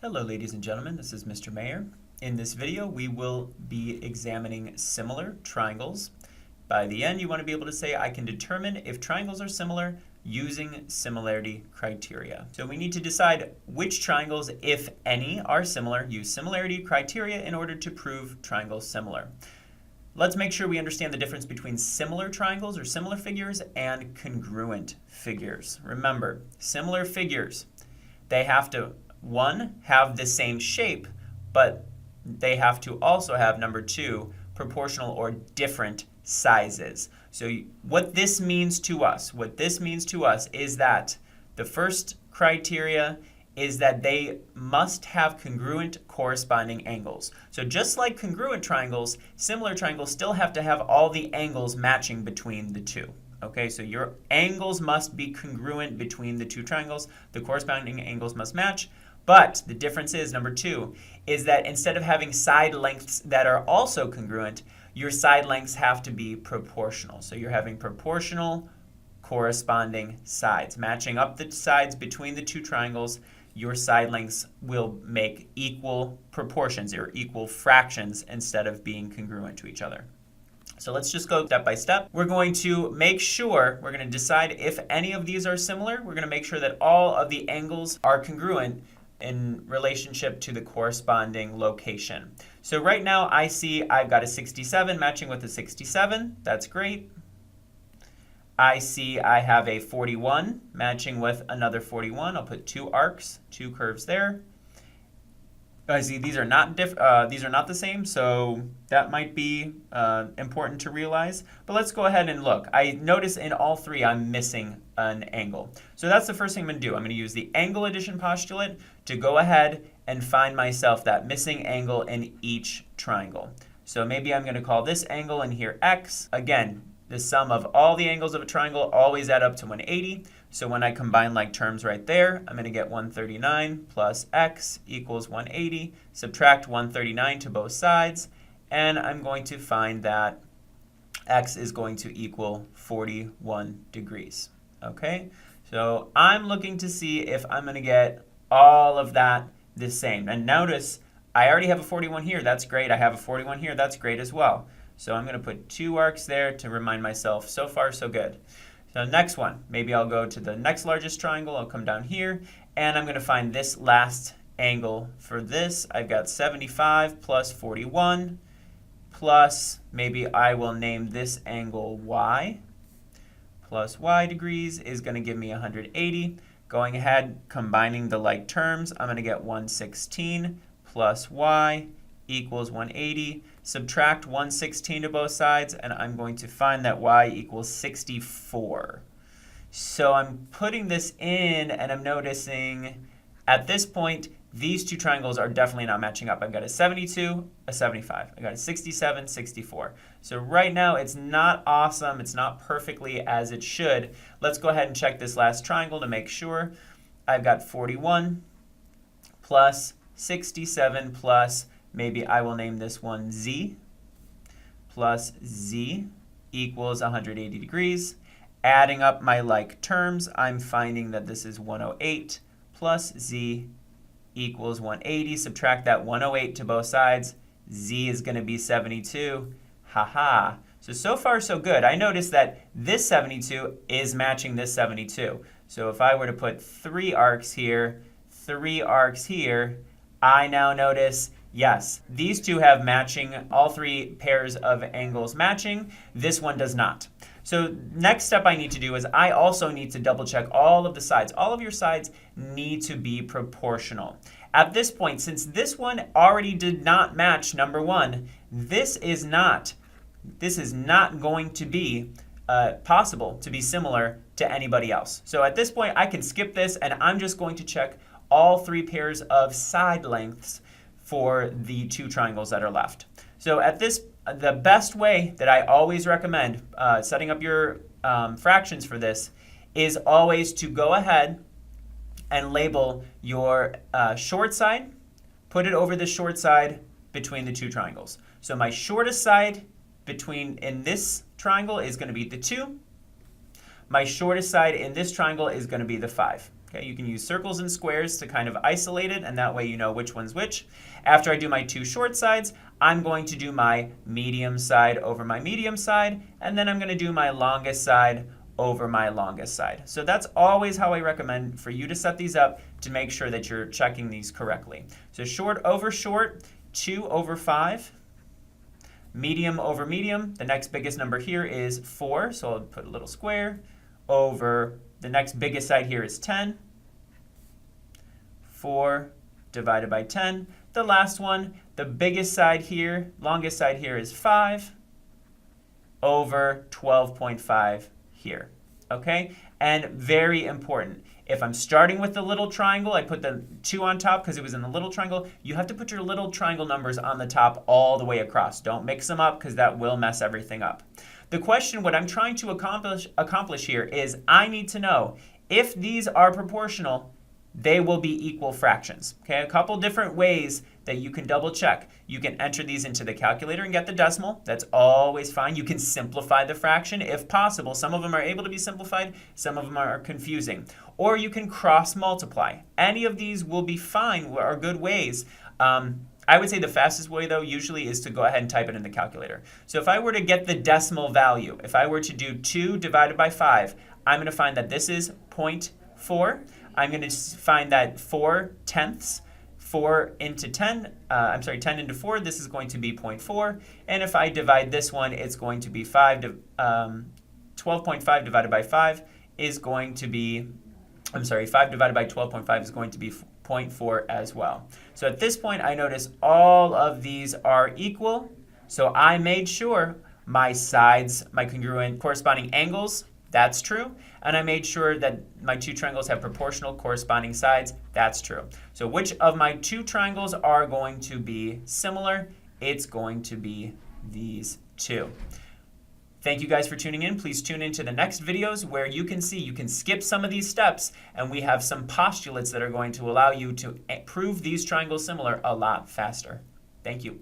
Hello ladies and gentlemen, this is Mr. Mayer. In this video we will be examining similar triangles. By the end you want to be able to say I can determine if triangles are similar using similarity criteria. So we need to decide which triangles, if any, are similar. Use similarity criteria in order to prove triangles similar. Let's make sure we understand the difference between similar triangles or similar figures and congruent figures. Remember, similar figures, they have to have the same shape, but they have to also have, number two, proportional or different sizes. So what this means to us is that the first criteria is that they must have congruent corresponding angles. So just like congruent triangles, similar triangles still have to have all the angles matching between the two. Okay, so your angles must be congruent between the two triangles. The corresponding angles must match. But the difference is, number two, is that instead of having side lengths that are also congruent, your side lengths have to be proportional. So you're having proportional corresponding sides. Matching up the sides between the two triangles, your side lengths will make equal proportions or equal fractions instead of being congruent to each other. So let's just go step by step. We're going to make sure, we're going to decide if any of these are similar. We're going to make sure that all of the angles are congruent in relationship to the corresponding location. So right now I see I've got a 67 matching with a 67. That's great. I see I have a 41 matching with another 41. I'll put two arcs, two curves there. I see these are not the same, so that might be important to realize. But let's go ahead and look. I notice in all three I'm missing an angle. So that's the first thing I'm going to do. I'm going to use the angle addition postulate to go ahead and find myself that missing angle in each triangle. So maybe I'm going to call this angle in here x. Again, the sum of all the angles of a triangle always add up to 180. So when I combine like terms right there, I'm going to get 139 plus x equals 180. Subtract 139 to both sides, and I'm going to find that x is going to equal 41 degrees. Okay, so I'm looking to see if I'm going to get all of that the same. And notice I already have a 41 here. That's great. I have a 41 here. That's great as well. So I'm going to put two arcs there to remind myself. So far, so good. So next one, maybe I'll go to the next largest triangle. I'll come down here, and I'm going to find this last angle for this. I've got 75 plus 41 plus, maybe I will name this angle y, plus y degrees is going to give me 180. Going ahead, combining the like terms, I'm going to get 116 plus y equals 180. Subtract 116 to both sides, and I'm going to find that y equals 64. So I'm putting this in, and I'm noticing at this point, these two triangles are definitely not matching up. I've got a 72, a 75. I've got a 67, 64. So right now, it's not awesome. It's not perfectly as it should. Let's go ahead and check this last triangle to make sure. I've got 41 plus 67 plus, maybe I will name this one z, plus z equals 180 degrees. Adding up my like terms, I'm finding that this is 108 plus z equals 180. Subtract that 108 to both sides. Z is going to be 72. Haha. So far so good. I notice that this 72 is matching this 72. So if I were to put three arcs here, I now notice, yes, these two have matching, all three pairs of angles matching. This one does not. So next step I need to do is I also need to double check all of the sides. All of your sides need to be proportional. At this point, since this one already did not match number one, this is not going to be possible to be similar to anybody else. So at this point, I can skip this, and I'm just going to check all three pairs of side lengths for the two triangles that are left. So at this, the best way that I always recommend setting up your fractions for this is always to go ahead and label your short side, put it over the short side between the two triangles. So my shortest side in this triangle is going to be the 2. My shortest side in this triangle is going to be the 5. Okay, you can use circles and squares to kind of isolate it, and that way you know which one's which. After I do my two short sides, I'm going to do my medium side over my medium side, and then I'm going to do my longest side over my longest side. So that's always how I recommend for you to set these up to make sure that you're checking these correctly. So short over short, 2 over 5. Medium over medium, the next biggest number here is 4, so I'll put a little square, over the next biggest side here is 10. 4 divided by 10. The last one, the biggest side here, longest side here is 5 over 12.5 here. Okay? And very important, if I'm starting with the little triangle, I put the 2 on top because it was in the little triangle. You have to put your little triangle numbers on the top all the way across. Don't mix them up because that will mess everything up. The question, what I'm trying to accomplish here is I need to know if these are proportional, they will be equal fractions. Okay, a couple different ways that you can double check. You can enter these into the calculator and get the decimal. That's always fine. You can simplify the fraction if possible. Some of them are able to be simplified, some of them are confusing. Or you can cross multiply. Any of these will be fine, are good ways. I would say the fastest way though usually is to go ahead and type it in the calculator. So if I were to get the decimal value, if I were to do 2 divided by 5, I'm going to find that this is 0.4. I'm going to find that 4 tenths, 4 into 10, 10 into 4, this is going to be 0.4. And if I divide this one, it's going to be 12.5 divided by 5 is going to be, 5 divided by 12.5 is going to be 0.4 as well. So at this point, I notice all of these are equal. So I made sure my sides, my congruent corresponding angles, that's true. And I made sure that my two triangles have proportional corresponding sides. That's true. So which of my two triangles are going to be similar? It's going to be these two. Thank you guys for tuning in. Please tune into the next videos where you can see you can skip some of these steps and we have some postulates that are going to allow you to prove these triangles similar a lot faster. Thank you.